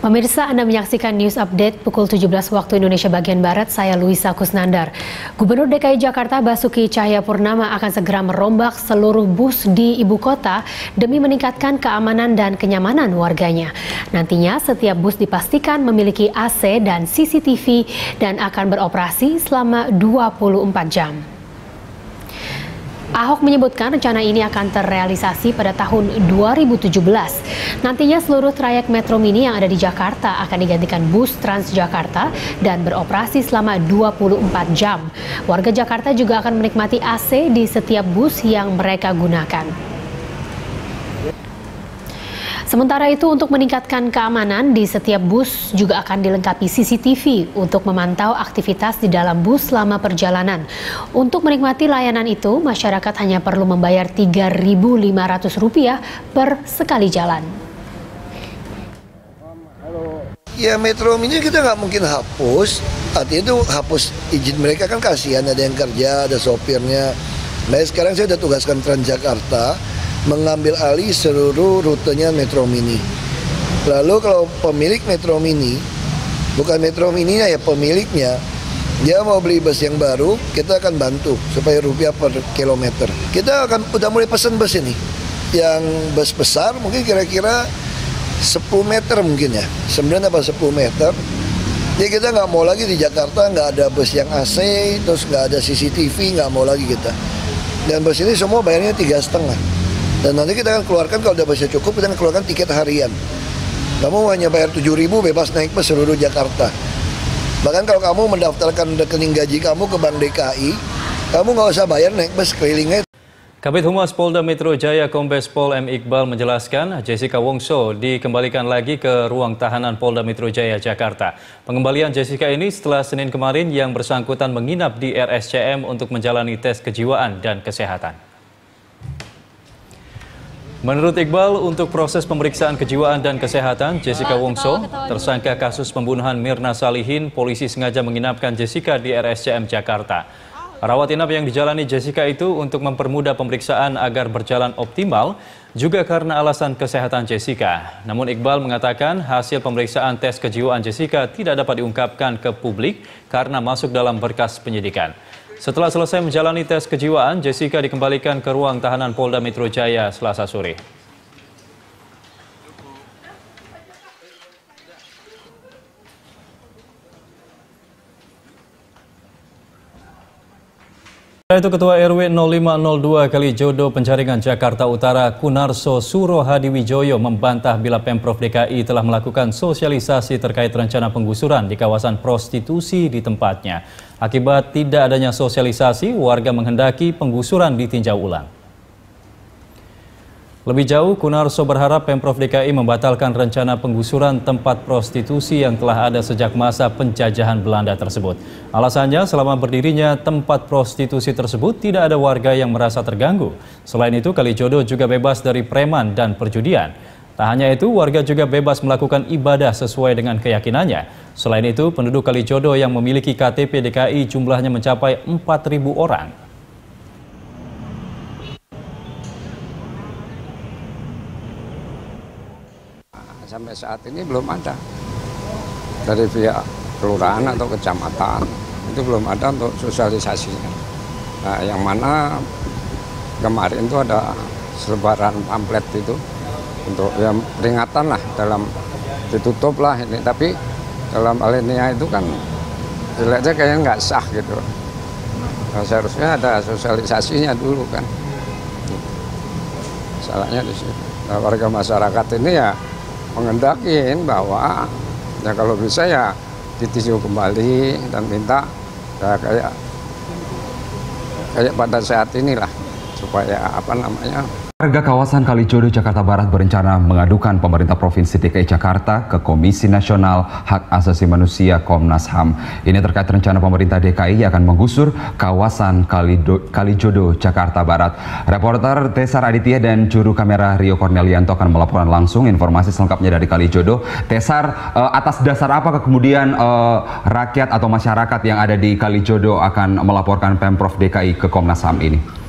Pemirsa, Anda menyaksikan News Update pukul 17 waktu Indonesia bagian Barat, saya Luisa Kusnandar. Gubernur DKI Jakarta Basuki Cahayapurnama akan segera merombak seluruh bus di ibu kota demi meningkatkan keamanan dan kenyamanan warganya. Nantinya setiap bus dipastikan memiliki AC dan CCTV dan akan beroperasi selama 24 jam. Ahok menyebutkan rencana ini akan terrealisasi pada tahun 2017. Nantinya seluruh trayek Metro Mini yang ada di Jakarta akan digantikan bus Transjakarta dan beroperasi selama 24 jam. Warga Jakarta juga akan menikmati AC di setiap bus yang mereka gunakan. Sementara itu, untuk meningkatkan keamanan di setiap bus juga akan dilengkapi CCTV untuk memantau aktivitas di dalam bus selama perjalanan. Untuk menikmati layanan itu, masyarakat hanya perlu membayar Rp3.500 per sekali jalan. Ya, Metro Mini kita nggak mungkin hapus, artinya itu hapus izin mereka, kan kasihan, ada yang kerja, ada sopirnya. Nah, sekarang saya udah tugaskan Transjakarta mengambil alih seluruh rutenya Metro Mini. Lalu kalau pemilik Metro Mini, bukan Metro Mininya ya, pemiliknya, dia mau beli bus yang baru, kita akan bantu supaya rupiah per kilometer. Kita akan udah mulai pesan bus ini, yang bus besar mungkin kira-kira 10 meter mungkin ya, 9 apa 10 meter. Jadi kita nggak mau lagi di Jakarta nggak ada bus yang AC, terus nggak ada CCTV, nggak mau lagi kita. Dan bus ini semua bayarnya 3,5. Dan nanti kita akan keluarkan, kalau udah busnya cukup, kita akan keluarkan tiket harian. Kamu hanya bayar 7.000 bebas naik bus seluruh Jakarta. Bahkan kalau kamu mendaftarkan rekening gaji kamu ke Bank DKI, kamu nggak usah bayar naik bus kelilingnya. Kabid Humas Polda Metro Jaya Kombes Pol M. Iqbal menjelaskan Jessica Wongso dikembalikan lagi ke ruang tahanan Polda Metro Jaya Jakarta. Pengembalian Jessica ini setelah Senin kemarin yang bersangkutan menginap di RSCM untuk menjalani tes kejiwaan dan kesehatan. Menurut Iqbal, untuk proses pemeriksaan kejiwaan dan kesehatan Jessica Wongso, tersangka kasus pembunuhan Mirna Salihin, polisi sengaja menginapkan Jessica di RSCM Jakarta. Rawat inap yang dijalani Jessica itu untuk mempermudah pemeriksaan agar berjalan optimal, juga karena alasan kesehatan Jessica. Namun Iqbal mengatakan hasil pemeriksaan tes kejiwaan Jessica tidak dapat diungkapkan ke publik karena masuk dalam berkas penyidikan. Setelah selesai menjalani tes kejiwaan, Jessica dikembalikan ke ruang tahanan Polda Metro Jaya Selasa sore. Itu Ketua RW 0502 Kalijodo Penjaringan Jakarta Utara Kunarso Suro Hadiwijoyo membantah bila Pemprov DKI telah melakukan sosialisasi terkait rencana penggusuran di kawasan prostitusi di tempatnya. Akibat tidak adanya sosialisasi, warga menghendaki penggusuran ditinjau ulang. Lebih jauh, Kunarso berharap Pemprov DKI membatalkan rencana penggusuran tempat prostitusi yang telah ada sejak masa penjajahan Belanda tersebut. Alasannya, selama berdirinya tempat prostitusi tersebut tidak ada warga yang merasa terganggu. Selain itu, Kalijodo juga bebas dari preman dan perjudian. Tak hanya itu, warga juga bebas melakukan ibadah sesuai dengan keyakinannya. Selain itu, penduduk Kalijodo yang memiliki KTP DKI jumlahnya mencapai 4.000 orang. Sampai saat ini belum ada dari pihak kelurahan atau kecamatan, itu belum ada untuk sosialisasinya. Nah, yang mana kemarin itu ada selebaran pamflet itu untuk yang peringatan lah, dalam ditutup lah ini, tapi dalam alinea itu kan jeleknya kayaknya nggak sah gitu. Nah, seharusnya ada sosialisasinya dulu kan. Salahnya di situ. Nah, warga masyarakat ini ya mengendakin bahwa ya kalau bisa ya ditinjau kembali dan minta ya kayak pada saat inilah, supaya apa namanya. Warga kawasan Kalijodo, Jakarta Barat berencana mengadukan pemerintah Provinsi DKI Jakarta ke Komisi Nasional Hak Asasi Manusia Komnas HAM. Ini terkait rencana pemerintah DKI akan menggusur kawasan Kalijodo, Jakarta Barat. Reporter Tesar Aditya dan juru kamera Rio Cornelianto akan melaporkan langsung informasi selengkapnya dari Kalijodo. Tesar, atas dasar apa kemudian rakyat atau masyarakat yang ada di Kalijodo akan melaporkan Pemprov DKI ke Komnas HAM ini?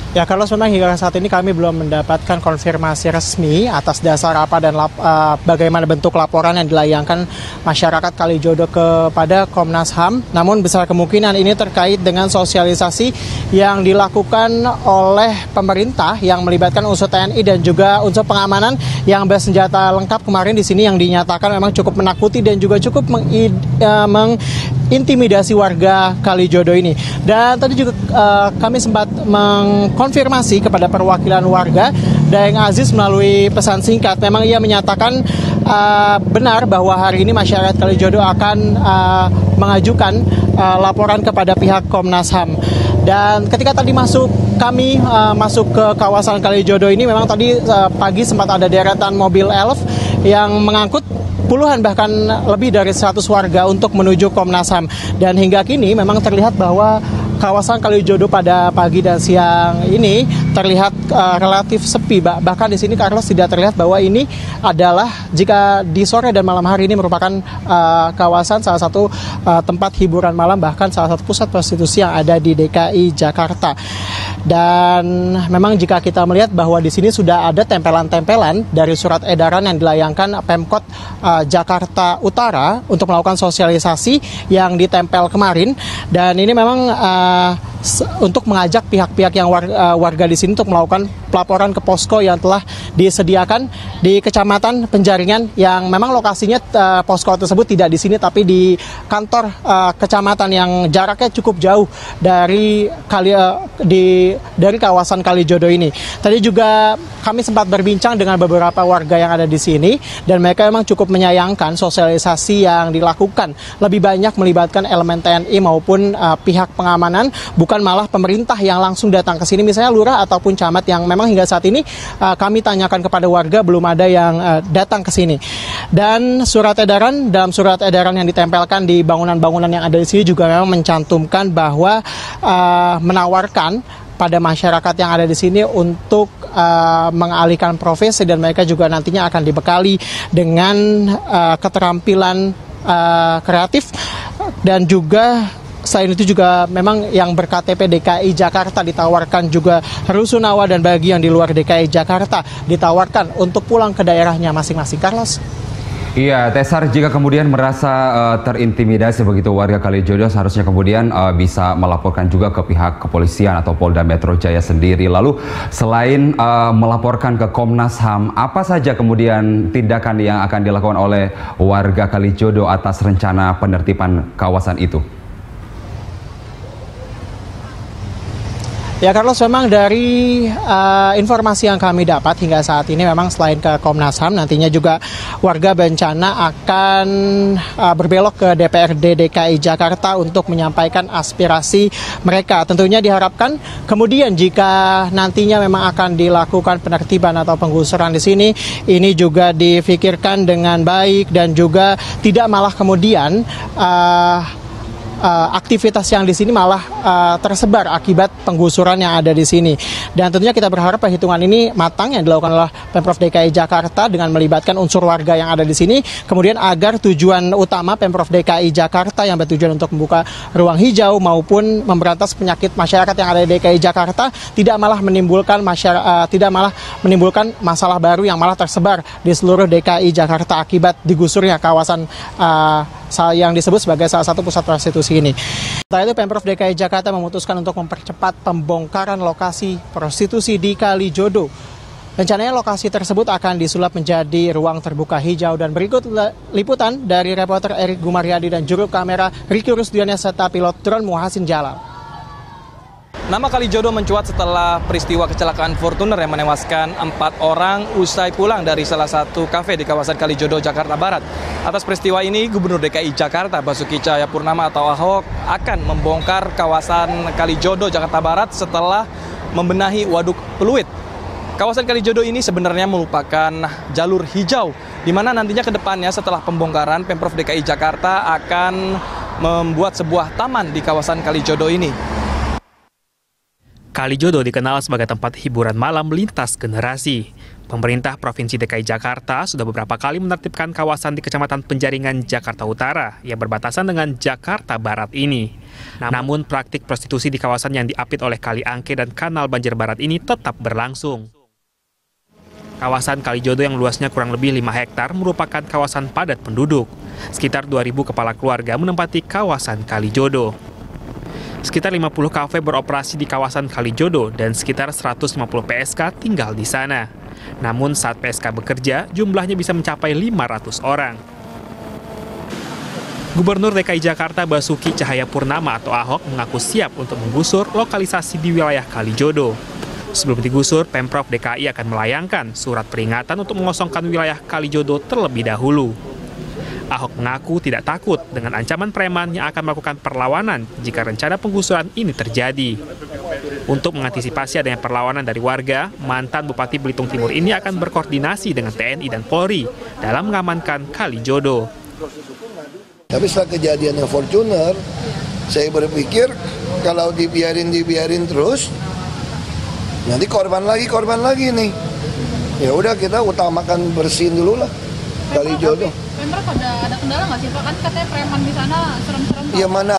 Ya, kalau memang hingga saat ini kami belum mendapatkan konfirmasi resmi atas dasar apa dan bagaimana bentuk laporan yang dilayangkan masyarakat Kalijodo kepada Komnas HAM. Namun besar kemungkinan ini terkait dengan sosialisasi yang dilakukan oleh pemerintah yang melibatkan unsur TNI dan juga unsur pengamanan yang bersenjata lengkap kemarin di sini, yang dinyatakan memang cukup menakuti dan juga cukup mengintimidasi warga Kalijodo ini. Dan tadi juga kami sempat mengkonfirmasi kepada perwakilan warga, Daeng Aziz, melalui pesan singkat. Memang ia menyatakan benar bahwa hari ini masyarakat Kalijodo akan mengajukan laporan kepada pihak Komnas HAM. Dan ketika tadi kami masuk ke kawasan Kalijodo ini, memang tadi pagi sempat ada deretan mobil elf yang mengangkut puluhan bahkan lebih dari 100 warga untuk menuju Komnas HAM. Dan hingga kini memang terlihat bahwa kawasan Kalijodo pada pagi dan siang ini terlihat relatif sepi. Bahkan di sini, Carlos, tidak terlihat bahwa ini adalah, jika di sore dan malam hari ini, merupakan kawasan salah satu tempat hiburan malam, bahkan salah satu pusat prostitusi yang ada di DKI Jakarta. Dan memang jika kita melihat bahwa di sini sudah ada tempelan-tempelan dari surat edaran yang dilayangkan Pemkot Jakarta Utara untuk melakukan sosialisasi yang ditempel kemarin. Dan ini memang untuk mengajak pihak-pihak yang warga di sini untuk melakukan pelaporan ke posko yang telah disediakan di Kecamatan Penjaringan, yang memang lokasinya posko tersebut tidak di sini tapi di kantor kecamatan yang jaraknya cukup jauh dari kawasan Kalijodo ini. Tadi juga kami sempat berbincang dengan beberapa warga yang ada di sini, dan mereka memang cukup menyayangkan sosialisasi yang dilakukan lebih banyak melibatkan elemen TNI maupun pihak pengamanan, bukan malah pemerintah yang langsung datang ke sini, misalnya lurah ataupun camat, yang memang hingga saat ini kami tanyakan kepada warga belum ada yang datang ke sini. Dan dalam surat edaran yang ditempelkan di bangunan-bangunan yang ada di sini juga memang mencantumkan bahwa menawarkan pada masyarakat yang ada di sini untuk mengalihkan profesi, dan mereka juga nantinya akan dibekali dengan keterampilan kreatif. Dan juga selain itu juga memang yang berKTP DKI Jakarta ditawarkan juga rusunawa, dan bagi yang di luar DKI Jakarta ditawarkan untuk pulang ke daerahnya masing-masing. Carlos. Iya, Tesar, jika kemudian merasa terintimidasi begitu warga Kalijodo, seharusnya kemudian bisa melaporkan juga ke pihak kepolisian atau Polda Metro Jaya sendiri. Lalu selain melaporkan ke Komnas HAM, apa saja kemudian tindakan yang akan dilakukan oleh warga Kalijodo atas rencana penertiban kawasan itu? Ya, Carlos, memang dari informasi yang kami dapat hingga saat ini, memang selain ke Komnas HAM, nantinya juga warga berencana akan berbelok ke DPRD DKI Jakarta untuk menyampaikan aspirasi mereka. Tentunya diharapkan kemudian jika nantinya memang akan dilakukan penertiban atau penggusuran di sini, ini juga difikirkan dengan baik dan juga tidak malah kemudian aktivitas yang di sini malah tersebar akibat penggusuran yang ada di sini. Dan tentunya kita berharap perhitungan ini matang yang dilakukan oleh Pemprov DKI Jakarta dengan melibatkan unsur warga yang ada di sini, kemudian agar tujuan utama Pemprov DKI Jakarta yang bertujuan untuk membuka ruang hijau maupun memberantas penyakit masyarakat yang ada di DKI Jakarta tidak malah menimbulkan masalah baru yang malah tersebar di seluruh DKI Jakarta akibat digusurnya kawasan yang disebut sebagai salah satu pusat prostitusi ini. Setelah itu, Pemprov DKI Jakarta memutuskan untuk mempercepat pembongkaran lokasi prostitusi di Kalijodo. Rencananya lokasi tersebut akan disulap menjadi ruang terbuka hijau. Dan berikut liputan dari reporter Erik Gumaryadi dan juru kamera Ricky Rusdiana serta pilot drone Muhasin Jalal. Nama Kalijodo mencuat setelah peristiwa kecelakaan Fortuner yang menewaskan 4 orang usai pulang dari salah satu kafe di kawasan Kalijodo, Jakarta Barat. Atas peristiwa ini, Gubernur DKI Jakarta Basuki Cahayapurnama atau Ahok akan membongkar kawasan Kalijodo, Jakarta Barat setelah membenahi waduk Pluit. Kawasan Kalijodo ini sebenarnya merupakan jalur hijau, di mana nantinya ke depannya setelah pembongkaran, Pemprov DKI Jakarta akan membuat sebuah taman di kawasan Kalijodo ini. Kalijodo dikenal sebagai tempat hiburan malam lintas generasi. Pemerintah Provinsi DKI Jakarta sudah beberapa kali menertibkan kawasan di Kecamatan Penjaringan, Jakarta Utara yang berbatasan dengan Jakarta Barat ini. Namun praktik prostitusi di kawasan yang diapit oleh Kali Angke dan Kanal Banjir Barat ini tetap berlangsung. Kawasan Kalijodo yang luasnya kurang lebih 5 hektar merupakan kawasan padat penduduk. Sekitar 2.000 kepala keluarga menempati kawasan Kalijodo. Sekitar 50 kafe beroperasi di kawasan Kalijodo dan sekitar 150 PSK tinggal di sana. Namun saat PSK bekerja, jumlahnya bisa mencapai 500 orang. Gubernur DKI Jakarta Basuki Cahayapurnama atau Ahok mengaku siap untuk menggusur lokalisasi di wilayah Kalijodo. Sebelum digusur, Pemprov DKI akan melayangkan surat peringatan untuk mengosongkan wilayah Kalijodo terlebih dahulu. Ahok mengaku tidak takut dengan ancaman preman yang akan melakukan perlawanan jika rencana penggusuran ini terjadi. Untuk mengantisipasi adanya perlawanan dari warga, mantan Bupati Belitung Timur ini akan berkoordinasi dengan TNI dan Polri dalam mengamankan Kalijodo. Tapi setelah kejadian yang Fortuner, saya berpikir kalau dibiarin terus, nanti korban lagi nih. Ya udah kita utamakan bersihin dulu lah Kalijodo. Pemprov ada kendala nggak sih Pak? Kan katanya preman di sana serem-serem. Ya mana